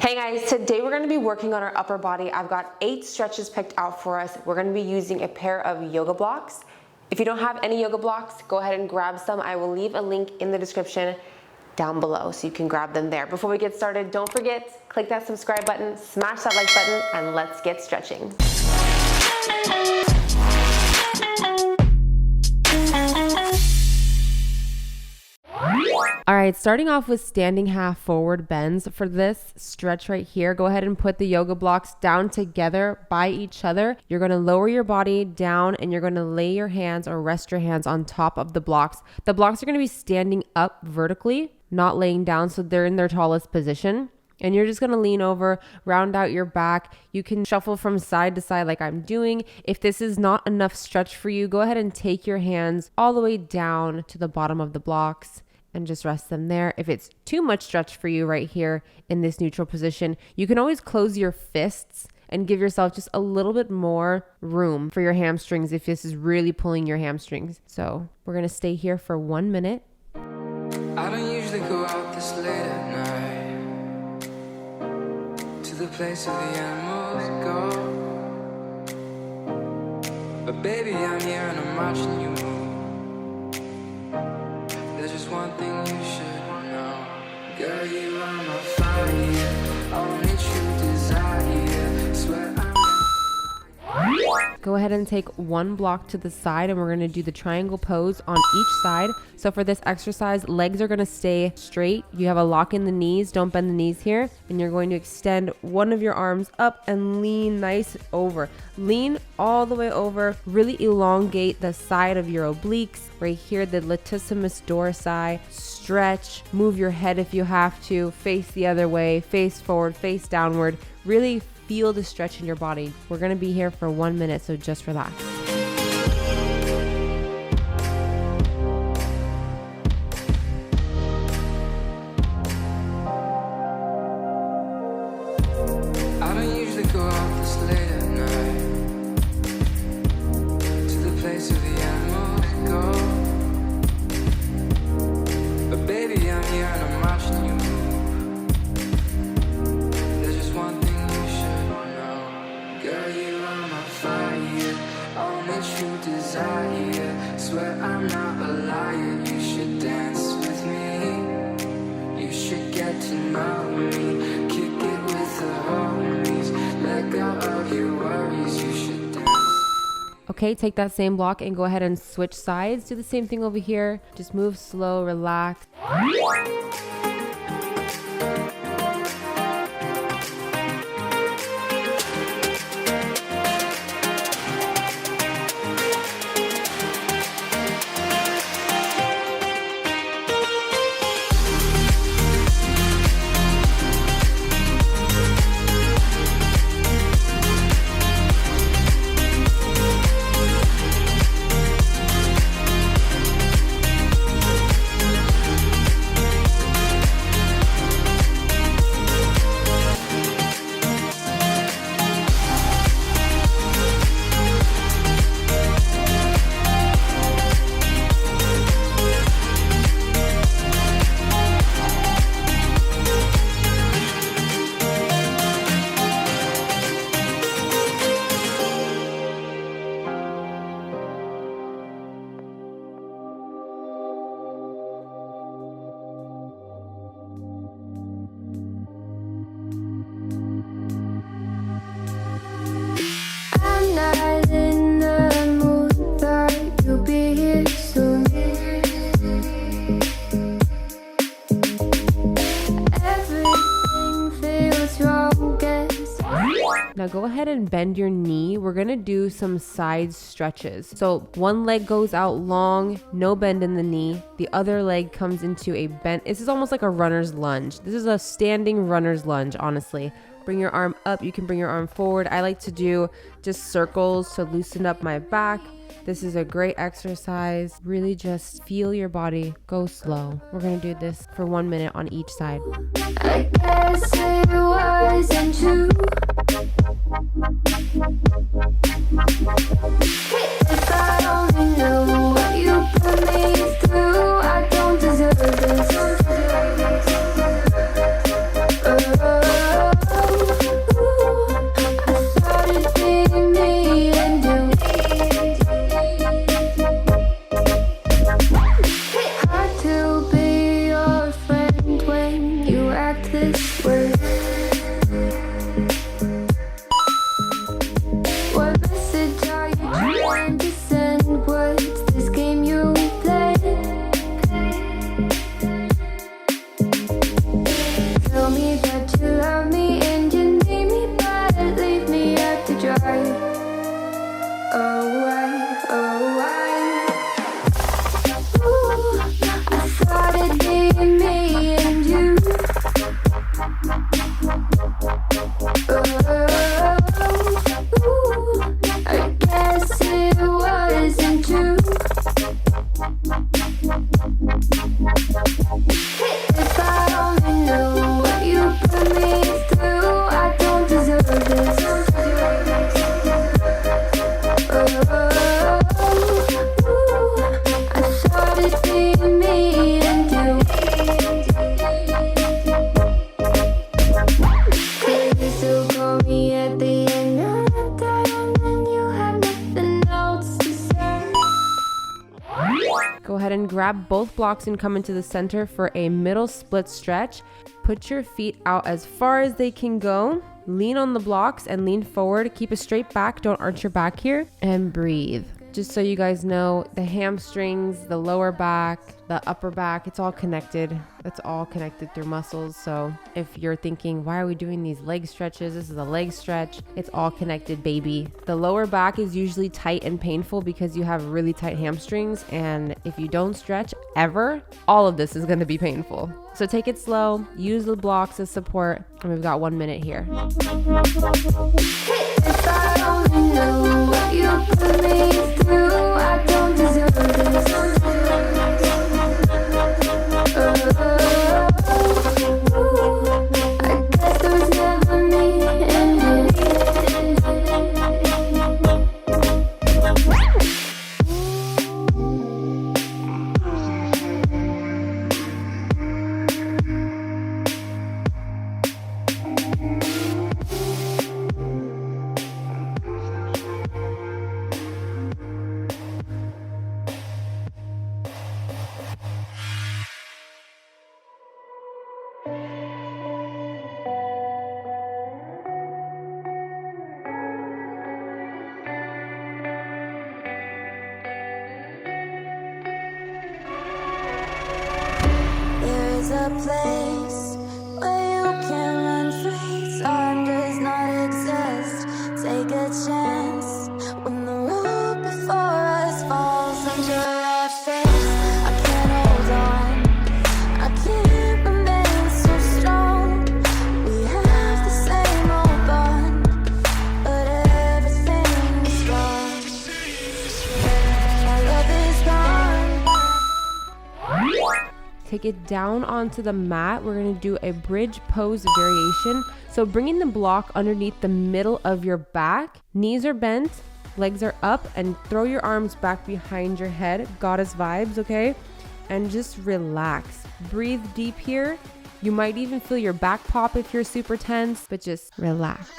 Hey guys, today we're going to be working on our upper body. I've got 8 stretches picked out for us. We're going to be using a pair of yoga blocks. If you don't have any yoga blocks, go ahead and grab some. I will leave a link in the description down below so you can grab them there. Before we get started, don't forget, click that subscribe button, smash that like button, and let's get stretching. All right, starting off with standing half forward bends. For this stretch right here, go ahead and put the yoga blocks down together by each other. You're going to lower your body down and you're going to lay your hands or rest your hands on top of the blocks. The blocks are going to be standing up vertically, not laying down, so they're in their tallest position. And you're just going to lean over, round out your back. You can shuffle from side to side like I'm doing. If this is not enough stretch for you, go ahead and take your hands all the way down to the bottom of the blocks and just rest them there. If it's too much stretch for you right here in this neutral position, you can always close your fists and give yourself just a little bit more room for your hamstrings if this is really pulling your hamstrings. So we're going to stay here for 1 minute. I don't usually go out this late at night to the place where the animals go, but baby, I'm here and I'm watching you move. There's just one thing you should know, girl, you are my fire, only true desire, swear I'm. Go ahead and take one block to the side and we're going to do the triangle pose on each side. So for this exercise, legs are going to stay straight. You have a lock in the knees, don't bend the knees here. And you're going to extend one of your arms up and lean nice over. Lean all the way over, really elongate the side of your obliques. Right here, the latissimus dorsi. Stretch, move your head if you have to, face the other way, face forward, face downward. Really feel the stretch in your body. We're going to be here for 1 minute, so just relax. I don't usually go out this late at night to the place where the animals go, but baby, I'm here and I'm watching you move. There's just one thing you should know, girl, you are my fire, only true desire, swear I'm not a liar. You should dance with me, you should get to know me, kick it with the homies, let go of your worries, you should dance. Okay, take that same block and go ahead and switch sides. Do the same thing over here. Just move slow, relax. Now go ahead and bend your knee. We're gonna do some side stretches. So one leg goes out long, no bend in the knee. The other leg comes into a bend. This is almost like a runner's lunge. This is a standing runner's lunge, honestly. Bring your arm up. You can bring your arm forward. I like to do just circles to loosen up my back. This is a great exercise. Really just feel your body. Go slow. We're gonna do this for 1 minute on each side. I guess it wasn't true. If I only knew what you put me through, I don't deserve this. What message are you trying to send? What's this game you play? Tell me that you love me and you need me, but leave me out to dry. Oh, why? Ooh, I thought it'd be me and you. Ooh, I guess it wasn't true. If I only knew what you put me through, I don't deserve this. I thought it'd be me and you. Could you still call me at the end of the day when you have nothing else to say? Go ahead and grab both blocks and come into the center for a middle split stretch. Put your feet out as far as they can go. Lean on the blocks and lean forward. Keep a straight back. Don't arch your back here. And breathe. Just so you guys know, the hamstrings, the lower back, the upper back, it's all connected. It's all connected through muscles. So if you're thinking, why are we doing these leg stretches? This is a leg stretch. It's all connected, baby. The lower back is usually tight and painful because you have really tight hamstrings. And if you don't stretch ever, all of this is going to be painful. So take it slow. Use the blocks as support. And we've got 1 minute here. If I only knew what you put me through, I don't deserve this. I guess there was never me and a place where you can run free. Time does not exist. Take a chance when the road before us falls under our face. I can't hold on. I can't remain so strong. We have the same old bond, but everything is gone. My love is gone. Take it down onto the mat. We're going to do a bridge pose variation. So bringing the block underneath the middle of your back. Knees are bent, legs are up, and throw your arms back behind your head. Goddess vibes, okay? And just relax. Breathe deep here. You might even feel your back pop if you're super tense, but just relax.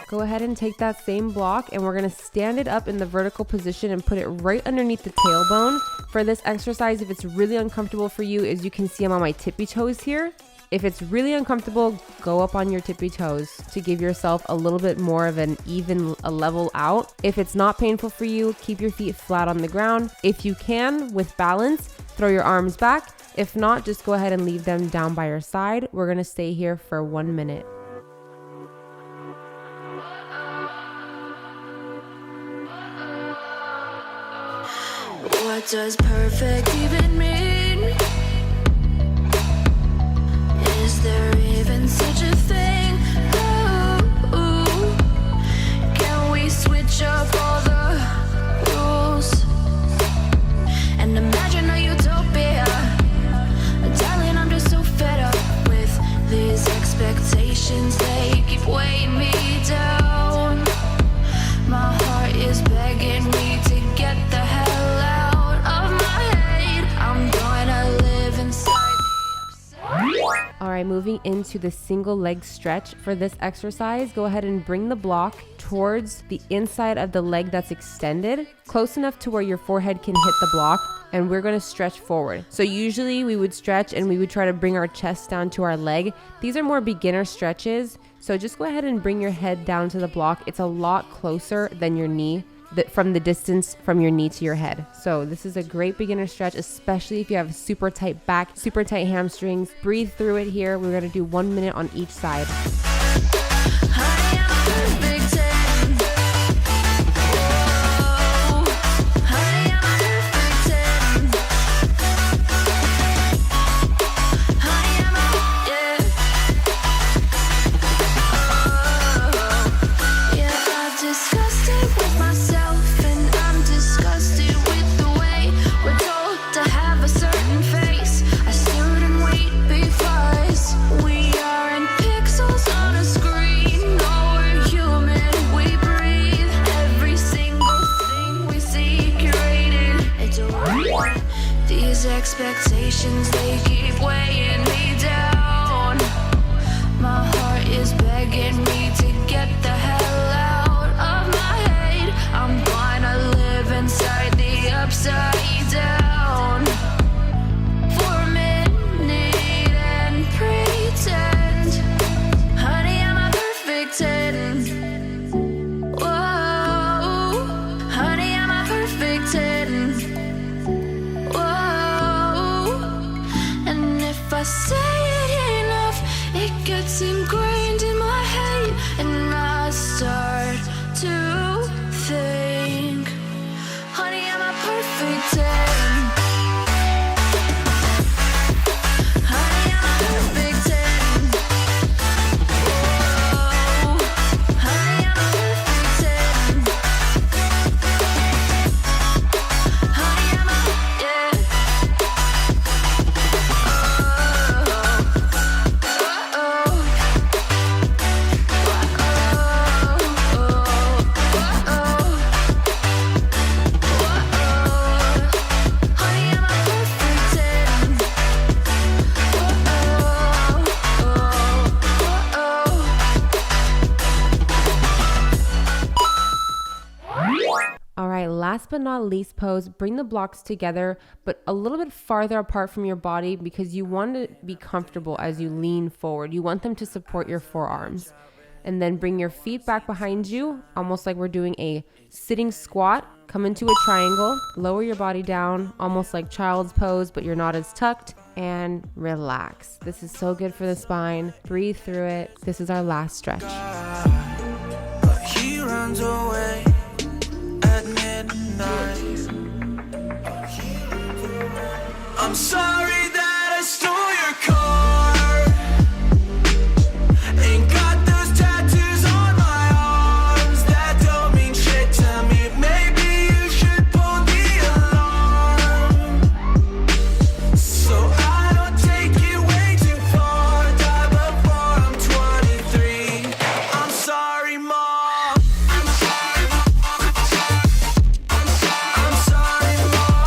Go ahead and take that same block and we're going to stand it up in the vertical position and put it right underneath the tailbone. For this exercise, if it's really uncomfortable for you, as you can see, I'm on my tippy toes here. If it's really uncomfortable, go up on your tippy toes to give yourself a little bit more of an even a level out. If it's not painful for you, keep your feet flat on the ground. If you can, with balance, throw your arms back. If not, just go ahead and leave them down by your side. We're gonna stay here for 1 minute. What does perfect even mean? Is there even such a thing? Ooh, can we switch up all the rules and imagine a utopia? Darling, I'm just so fed up with these expectations. They keep weighing me down. My heart is begging me to get the hell out of my head. I'm gonna live inside. All right, moving into the single leg stretch. For this exercise, go ahead and bring the block towards the inside of the leg that's extended, close enough to where your forehead can hit the block, and we're gonna stretch forward. So usually we would stretch and we would try to bring our chest down to our leg. These are more beginner stretches, so just go ahead and bring your head down to the block. It's a lot closer than your knee, from the distance from your knee to your head. So this is a great beginner stretch, especially if you have super tight back, super tight hamstrings. Breathe through it here. We're gonna do 1 minute on each side. Expectations, they keep weighing me down. My heart is begging me to get the hell out of my head. I'm gonna live inside the upside down for a minute and pretend, honey, I'm a perfect 10. Whoa, honey, I'm a perfect 10. If I say it enough, it gets ingrained in my head, and I start to think, honey, I'm a perfect 10. Honey, I'm a perfect 10. Whoa, honey, I'm a perfect 10. Honey, I'm a, yeah. Last but not least pose, bring the blocks together, but a little bit farther apart from your body because you want to be comfortable as you lean forward. You want them to support your forearms. And then bring your feet back behind you, almost like we're doing a sitting squat. Come into a triangle, lower your body down, almost like child's pose, but you're not as tucked, and relax. This is so good for the spine. Breathe through it. This is our last stretch. But he runs away at midnight. I'm sorry that I stole your car. Ain't got those tattoos on my arms that don't mean shit to me. Maybe you should pull the alarm, so I don't take it way too far. Die before I'm 23. I'm sorry, Mom. I'm sorry, Mom. I'm sorry, Mom.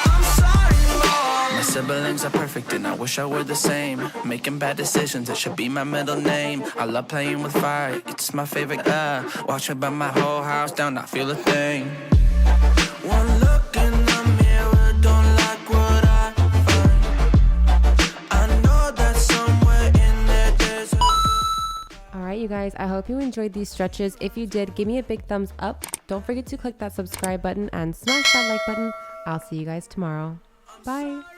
I'm sorry, Mom. My siblings are perfect and I wish I were the same. Making bad decisions, it should be my middle name. I love playing with fire, it's my favorite. Watch it burn my whole house down, not feel a thing. One look in the mirror, don't like what I guys, I hope you enjoyed these stretches. If you did, give me a big thumbs up. Don't forget to click that subscribe button and smash that like button. I'll see you guys tomorrow. Bye.